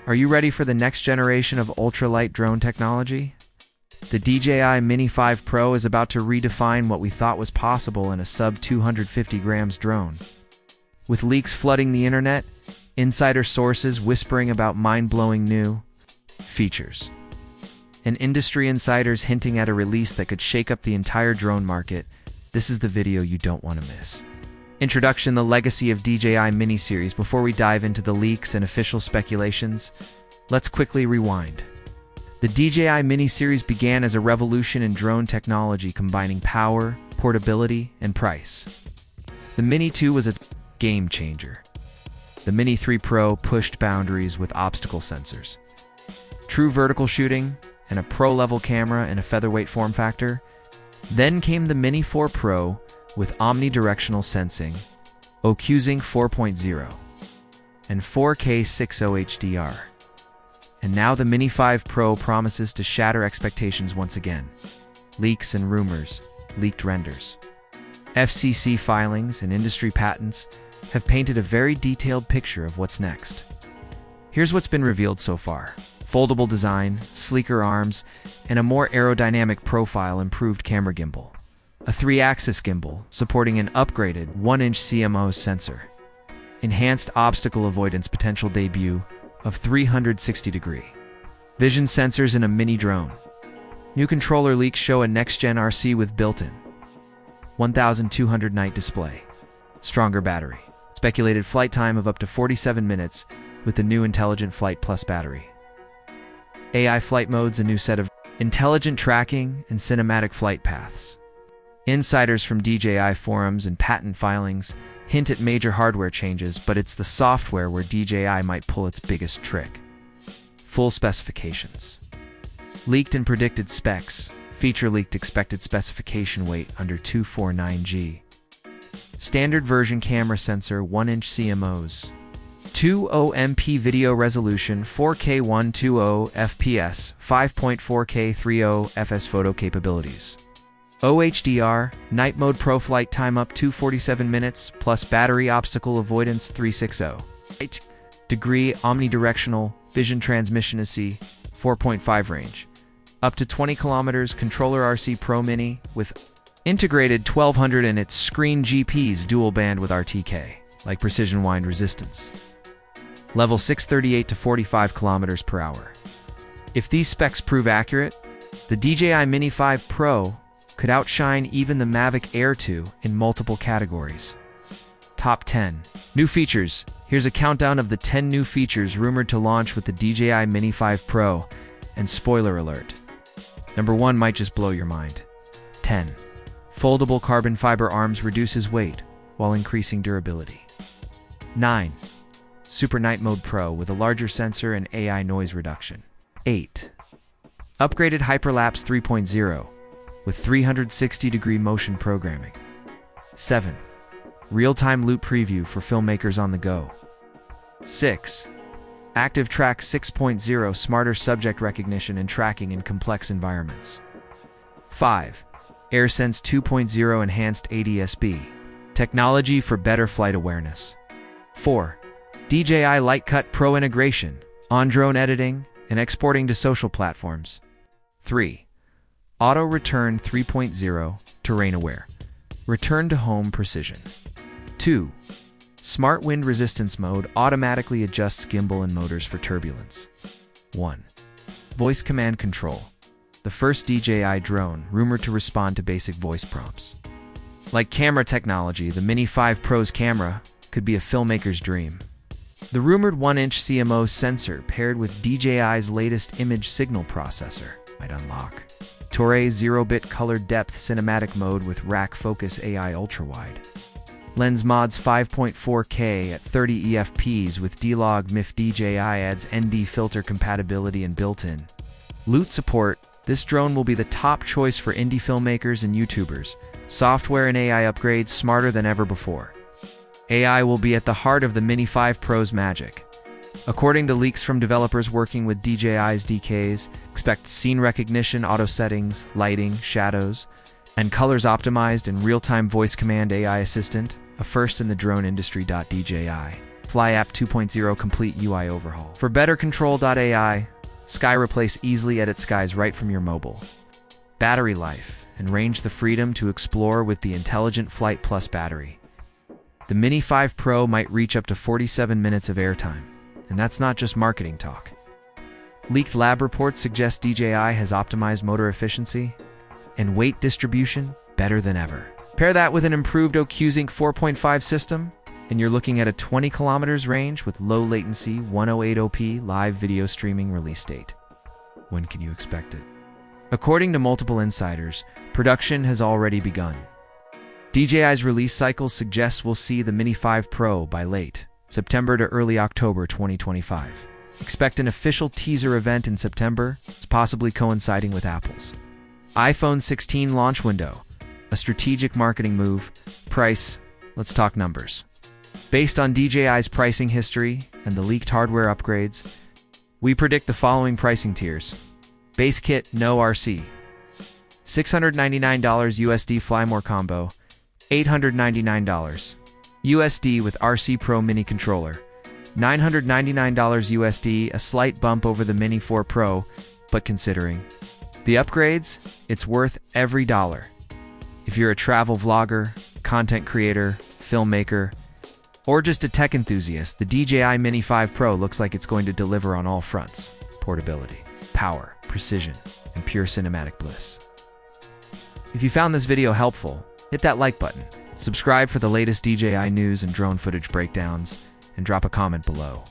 Are you ready for the next generation of ultralight drone technology? The DJI Mini 5 Pro is about to redefine what we thought was possible in a sub-250 grams drone. With leaks flooding the internet, insider sources whispering about mind-blowing new features, and industry insiders hinting at a release that could shake up the entire drone market, this is the video you don't want to miss. Introduction: the legacy of DJI Mini series. Before we dive into the leaks and official speculations, let's quickly rewind. The DJI Mini series began as a revolution in drone technology, combining power, portability, and price. The Mini 2 was a game changer. The Mini 3 Pro pushed boundaries with obstacle sensors, true vertical shooting, and a pro-level camera in a featherweight form factor. Then came the Mini 4 Pro with omnidirectional sensing, OQSing 4.0, and 4K 60 HDR. And now the Mini 5 Pro promises to shatter expectations once again. Leaks and rumors, leaked renders, FCC filings, and industry patents have painted a very detailed picture of what's next. Here's what's been revealed so far: foldable design, sleeker arms, and a more aerodynamic profile. Improved camera gimbal, a 3-axis gimbal supporting an upgraded 1-inch CMOS sensor, enhanced obstacle avoidance, potential debut of 360-degree vision sensors in a mini drone. New controller leaks show a next-gen RC with built-in 1,200 night display, stronger battery, speculated flight time of up to 47 minutes with the new Intelligent Flight Plus battery. AI flight modes, a new set of intelligent tracking and cinematic flight paths. Insiders from DJI forums and patent filings hint at major hardware changes, but it's the software where DJI might pull its biggest trick. Full specifications. Leaked and predicted specs. Feature leaked: expected specification weight under 249G. Standard version camera sensor, 1-inch CMOS. 2.0 video resolution, 4K 120 FPS, 5.4K 30 fps photo capabilities. OHDR, night mode, pro flight time up to 47 minutes, plus battery obstacle avoidance 360. 8-degree omnidirectional vision transmission AC, 4.5 range. Up to 20 kilometers, controller RC Pro Mini with integrated 1200 and its screen GPS dual band with RTK, like precision wind resistance. Level 638 to 45 kilometers per hour. If these specs prove accurate, the DJI Mini 5 Pro could outshine even the Mavic Air 2 in multiple categories. Top 10 new features. Here's a countdown of the 10 new features rumored to launch with the DJI Mini 5 Pro, and spoiler alert: number 1 might just blow your mind. 10. Foldable carbon fiber arms reduces weight while increasing durability. 9. Super Night Mode Pro with a larger sensor and AI noise reduction. 8. Upgraded Hyperlapse 3.0 with 360-degree motion programming. 7. Real-time loop preview for filmmakers on the go. 6. Active Track 6.0, smarter subject recognition and tracking in complex environments. 5. AirSense 2.0, enhanced ADS-B technology for better flight awareness. 4. DJI Lightcut Pro integration, on-drone editing and exporting to social platforms. 3. Auto Return 3.0, terrain aware, return to home precision. 2. Smart Wind Resistance Mode, automatically adjusts gimbal and motors for turbulence. 1. Voice Command Control, the first DJI drone rumored to respond to basic voice prompts. Like camera technology, the Mini 5 Pro's camera could be a filmmaker's dream. The rumored 1-inch CMOS sensor paired with DJI's latest image signal processor might unlock Torre's 0-bit color depth cinematic mode with rack focus AI ultrawide. Lens mods 5.4K at 30 EFPs with D-Log MIF. DJI adds ND filter compatibility and built-in loot support. This drone will be the top choice for indie filmmakers and YouTubers. Software and AI upgrades smarter than ever before. AI will be at the heart of the Mini 5 Pro's magic. According to leaks from developers working with DJI's DKs, expect scene recognition, auto settings, lighting, shadows, and colors optimized in real-time voice command AI assistant, a first in the drone industry. DJI Fly App 2.0 complete UI overhaul. For better control.ai, Sky replace easily edit skies right from your mobile. Battery life and range the freedom to explore with the Intelligent Flight Plus battery. The Mini 5 Pro might reach up to 47 minutes of airtime, and that's not just marketing talk. Leaked lab reports suggest DJI has optimized motor efficiency and weight distribution better than ever. Pair that with an improved OcuSync 4.5 system, and you're looking at a 20 kilometers range with low latency 108p live video streaming release date. When can you expect it? According to multiple insiders, production has already begun. DJI's release cycle suggests we'll see the Mini 5 Pro by late September to early October 2025. Expect an official teaser event in September, possibly coinciding with Apple's iPhone 16 launch window. A strategic marketing move. Price. Let's talk numbers. Based on DJI's pricing history and the leaked hardware upgrades, we predict the following pricing tiers. Base kit, no RC. $699 USD Flymore combo. $899 USD with RC Pro Mini controller. $999 USD, a slight bump over the Mini 4 Pro, but considering the upgrades, it's worth every dollar. If you're a travel vlogger, content creator, filmmaker, or just a tech enthusiast, the DJI Mini 5 Pro looks like it's going to deliver on all fronts: portability, power, precision, and pure cinematic bliss. If you found this video helpful, hit that like button, subscribe for the latest DJI news and drone footage breakdowns, and drop a comment below.